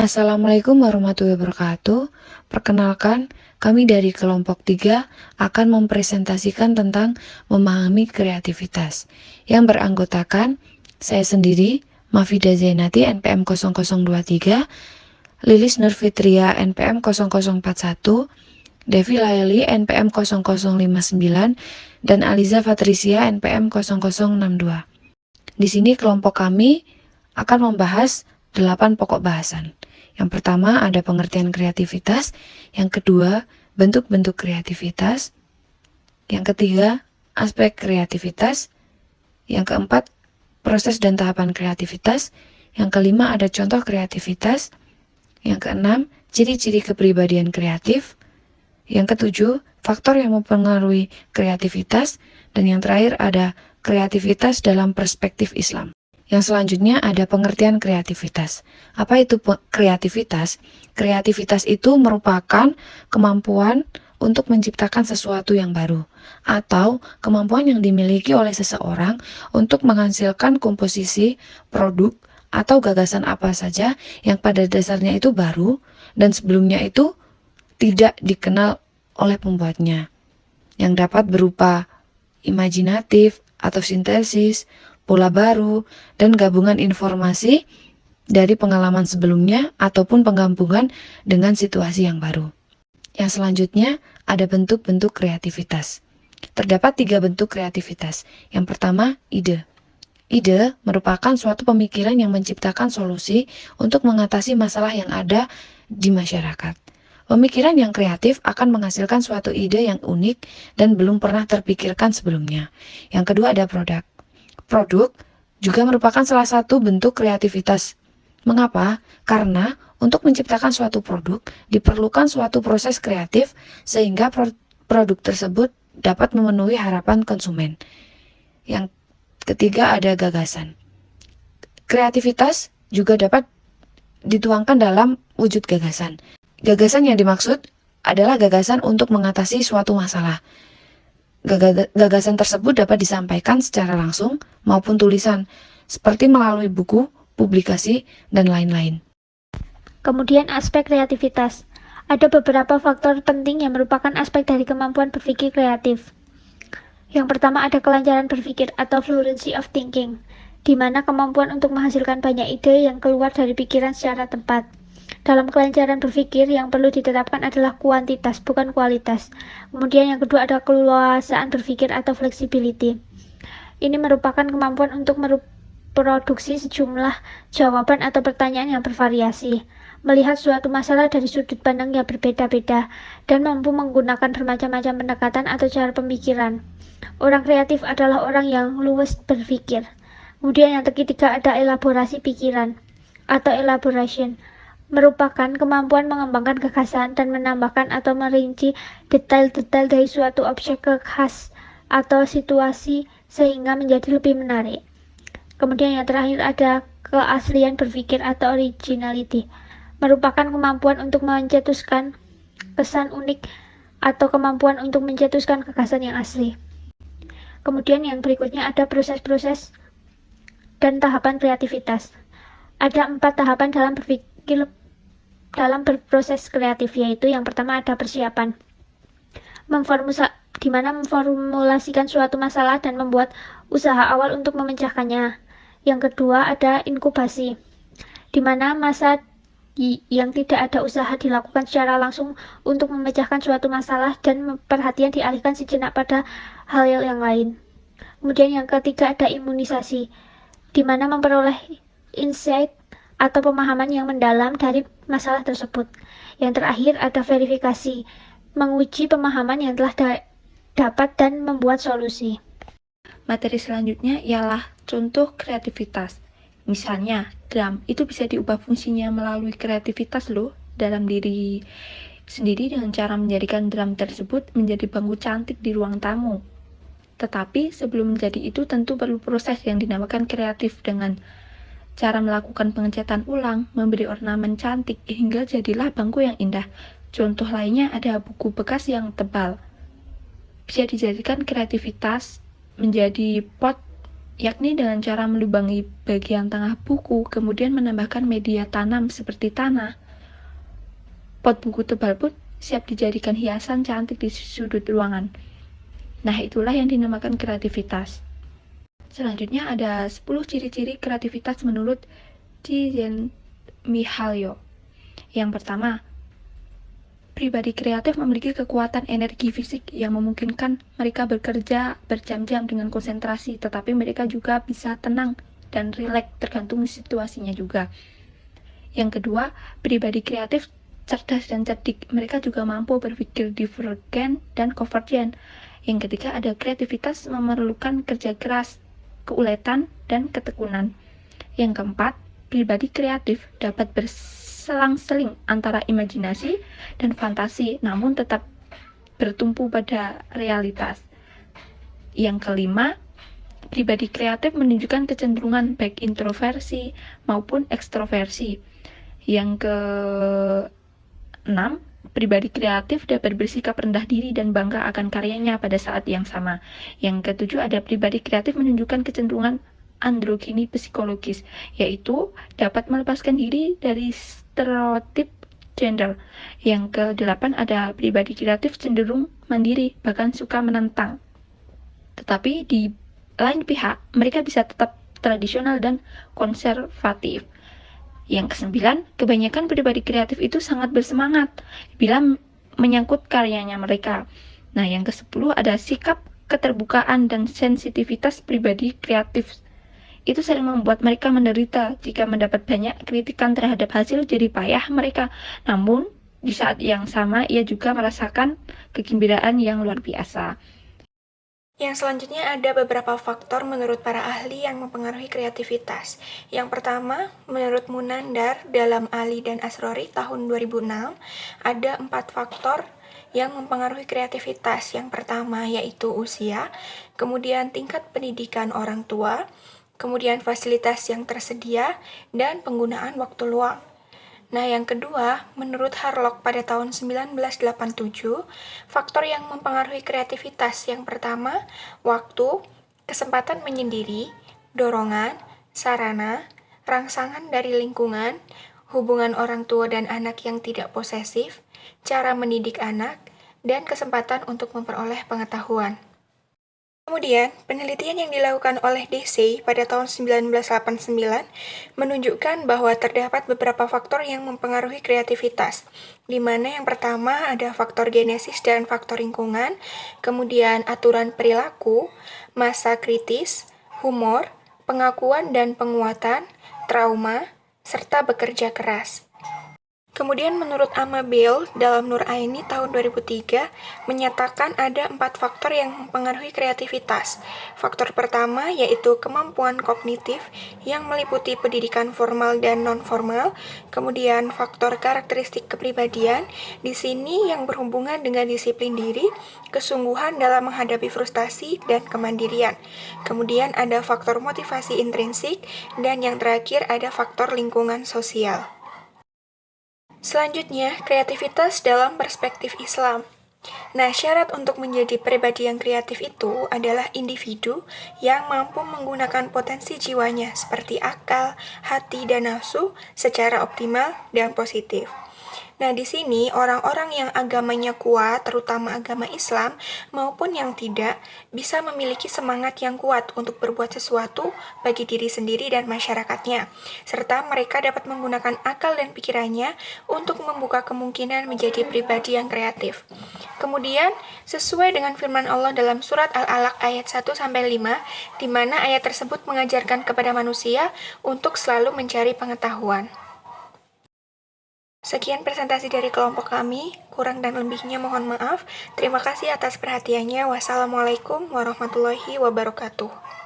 Assalamualaikum warahmatullahi wabarakatuh. Perkenalkan, kami dari kelompok 3 akan mempresentasikan tentang memahami kreativitas yang beranggotakan saya sendiri, Mafida Zainati NPM 0023, Lilis Nurfitria NPM 0041, Devi Laili NPM 0059, dan Aliza Patricia NPM 0062. Di sini kelompok kami akan membahas 8 pokok bahasan. Yang pertama ada pengertian kreativitas, yang kedua bentuk-bentuk kreativitas, yang ketiga aspek kreativitas, yang keempat proses dan tahapan kreativitas, yang kelima ada contoh kreativitas, yang keenam ciri-ciri kepribadian kreatif, yang ketujuh faktor yang mempengaruhi kreativitas, dan yang terakhir ada kreativitas dalam perspektif Islam. Yang selanjutnya ada pengertian kreativitas. Apa itu kreativitas? Kreativitas itu merupakan kemampuan untuk menciptakan sesuatu yang baru, atau kemampuan yang dimiliki oleh seseorang untuk menghasilkan komposisi, produk, atau gagasan apa saja yang pada dasarnya itu baru dan sebelumnya itu tidak dikenal oleh pembuatnya, yang dapat berupa imajinatif atau sintesis, pola baru, dan gabungan informasi dari pengalaman sebelumnya ataupun penggabungan dengan situasi yang baru. Yang selanjutnya ada bentuk-bentuk kreativitas. Terdapat 3 bentuk kreativitas. Yang pertama, ide. Ide merupakan suatu pemikiran yang menciptakan solusi untuk mengatasi masalah yang ada di masyarakat. Pemikiran yang kreatif akan menghasilkan suatu ide yang unik dan belum pernah terpikirkan sebelumnya. Yang kedua ada produk. Produk juga merupakan salah satu bentuk kreativitas. Mengapa? Karena untuk menciptakan suatu produk diperlukan suatu proses kreatif sehingga produk tersebut dapat memenuhi harapan konsumen. Yang ketiga ada gagasan. Kreativitas juga dapat dituangkan dalam wujud gagasan. Gagasan yang dimaksud adalah gagasan untuk mengatasi suatu masalah. Gagasan tersebut dapat disampaikan secara langsung maupun tulisan, seperti melalui buku, publikasi, dan lain-lain. Kemudian aspek kreativitas. Ada beberapa faktor penting yang merupakan aspek dari kemampuan berpikir kreatif. Yang pertama ada kelancaran berpikir atau fluency of thinking, di mana kemampuan untuk menghasilkan banyak ide yang keluar dari pikiran secara tepat. Dalam kelancaran berpikir yang perlu ditetapkan adalah kuantitas, bukan kualitas. Kemudian yang kedua ada keluasaan berpikir atau flexibility. Ini merupakan kemampuan untuk memproduksi sejumlah jawaban atau pertanyaan yang bervariasi, melihat suatu masalah dari sudut pandang yang berbeda-beda, dan mampu menggunakan bermacam-macam pendekatan atau cara pemikiran. Orang kreatif adalah orang yang luwes berpikir. Kemudian yang ketiga ada elaborasi pikiran atau elaboration, merupakan kemampuan mengembangkan gagasan dan menambahkan atau merinci detail-detail dari suatu objek khas atau situasi sehingga menjadi lebih menarik. Kemudian yang terakhir ada keaslian berpikir atau originality, merupakan kemampuan untuk mencetuskan kesan unik atau kemampuan untuk mencetuskan gagasan yang asli. Kemudian yang berikutnya ada proses-proses dan tahapan kreativitas. Ada 4 tahapan dalam berproses kreatif, yaitu yang pertama ada persiapan, di mana memformulasikan suatu masalah dan membuat usaha awal untuk memecahkannya. Yang kedua ada inkubasi, di mana masa yang tidak ada usaha dilakukan secara langsung untuk memecahkan suatu masalah dan perhatian dialihkan sejenak pada hal yang lain. Kemudian yang ketiga ada imunisasi, di mana memperoleh insight atau pemahaman yang mendalam dari masalah tersebut. Yang terakhir ada verifikasi, menguji pemahaman yang telah dapat dan membuat solusi. Materi selanjutnya ialah contoh kreativitas. Misalnya, drum itu bisa diubah fungsinya melalui kreativitas loh dalam diri sendiri dengan cara menjadikan drum tersebut menjadi bangku cantik di ruang tamu. Tetapi sebelum menjadi itu tentu perlu proses yang dinamakan kreatif dengan cara melakukan pengecatan ulang, memberi ornamen cantik, hingga jadilah bangku yang indah. Contoh lainnya ada buku bekas yang tebal. Bisa dijadikan kreativitas menjadi pot yakni dengan cara melubangi bagian tengah buku, kemudian menambahkan media tanam seperti tanah. Pot buku tebal pun siap dijadikan hiasan cantik di sudut ruangan. Nah, itulah yang dinamakan kreativitas. Selanjutnya ada 10 ciri-ciri kreativitas menurut Csikszentmihalyi. Yang pertama, pribadi kreatif memiliki kekuatan energi fisik yang memungkinkan mereka bekerja berjam-jam dengan konsentrasi, tetapi mereka juga bisa tenang dan rileks tergantung situasinya juga. Yang kedua, pribadi kreatif cerdas dan cerdik. Mereka juga mampu berpikir divergen dan konvergen. Yang ketiga, ada kreativitas memerlukan kerja keras, keuletan, dan ketekunan. Yang keempat, pribadi kreatif dapat berselang-seling antara imajinasi dan fantasi, namun tetap bertumpu pada realitas. Yang kelima, pribadi kreatif menunjukkan kecenderungan baik introversi maupun ekstroversi. Yang keenam, pribadi kreatif dapat bersikap rendah diri dan bangga akan karyanya pada saat yang sama. Yang ketujuh, ada pribadi kreatif menunjukkan kecenderungan androgini psikologis, yaitu dapat melepaskan diri dari stereotip gender. Yang kedelapan, ada pribadi kreatif cenderung mandiri, bahkan suka menentang. Tetapi di lain pihak, mereka bisa tetap tradisional dan konservatif. Yang kesembilan, kebanyakan pribadi kreatif itu sangat bersemangat bila menyangkut karyanya mereka. Nah, yang ke-10 ada sikap keterbukaan dan sensitivitas pribadi kreatif. Itu sering membuat mereka menderita jika mendapat banyak kritikan terhadap hasil jerih payah mereka. Namun, di saat yang sama ia juga merasakan kegembiraan yang luar biasa. Yang selanjutnya ada beberapa faktor menurut para ahli yang mempengaruhi kreativitas. Yang pertama, menurut Munandar dalam Ali dan Asrori tahun 2006, ada 4 faktor yang mempengaruhi kreativitas. Yang pertama yaitu usia, kemudian tingkat pendidikan orang tua, kemudian fasilitas yang tersedia, dan penggunaan waktu luang. Nah, yang kedua, menurut Harlock pada tahun 1987, faktor yang mempengaruhi kreativitas yang pertama, waktu, kesempatan menyendiri, dorongan, sarana, rangsangan dari lingkungan, hubungan orang tua dan anak yang tidak posesif, cara mendidik anak, dan kesempatan untuk memperoleh pengetahuan. Kemudian, penelitian yang dilakukan oleh DC pada tahun 1989 menunjukkan bahwa terdapat beberapa faktor yang mempengaruhi kreativitas, di mana yang pertama ada faktor genesis dan faktor lingkungan, kemudian aturan perilaku, masa kritis, humor, pengakuan dan penguatan, trauma, serta bekerja keras. Kemudian menurut Amabile dalam Nur Aini tahun 2003 menyatakan ada 4 faktor yang mempengaruhi kreativitas. Faktor pertama yaitu kemampuan kognitif yang meliputi pendidikan formal dan non-formal. Kemudian faktor karakteristik kepribadian, di sini yang berhubungan dengan disiplin diri, kesungguhan dalam menghadapi frustasi, dan kemandirian. Kemudian ada faktor motivasi intrinsik, dan yang terakhir ada faktor lingkungan sosial. Selanjutnya, kreativitas dalam perspektif Islam. Nah, syarat untuk menjadi pribadi yang kreatif itu adalah individu yang mampu menggunakan potensi jiwanya seperti akal, hati, dan nafsu secara optimal dan positif. Nah, di sini orang-orang yang agamanya kuat, terutama agama Islam maupun yang tidak, bisa memiliki semangat yang kuat untuk berbuat sesuatu bagi diri sendiri dan masyarakatnya, serta mereka dapat menggunakan akal dan pikirannya untuk membuka kemungkinan menjadi pribadi yang kreatif. Kemudian, sesuai dengan firman Allah dalam surat Al-Alaq ayat 1-5, di mana ayat tersebut mengajarkan kepada manusia untuk selalu mencari pengetahuan. Sekian presentasi dari kelompok kami, kurang dan lebihnya mohon maaf. Terima kasih atas perhatiannya. Wassalamualaikum warahmatullahi wabarakatuh.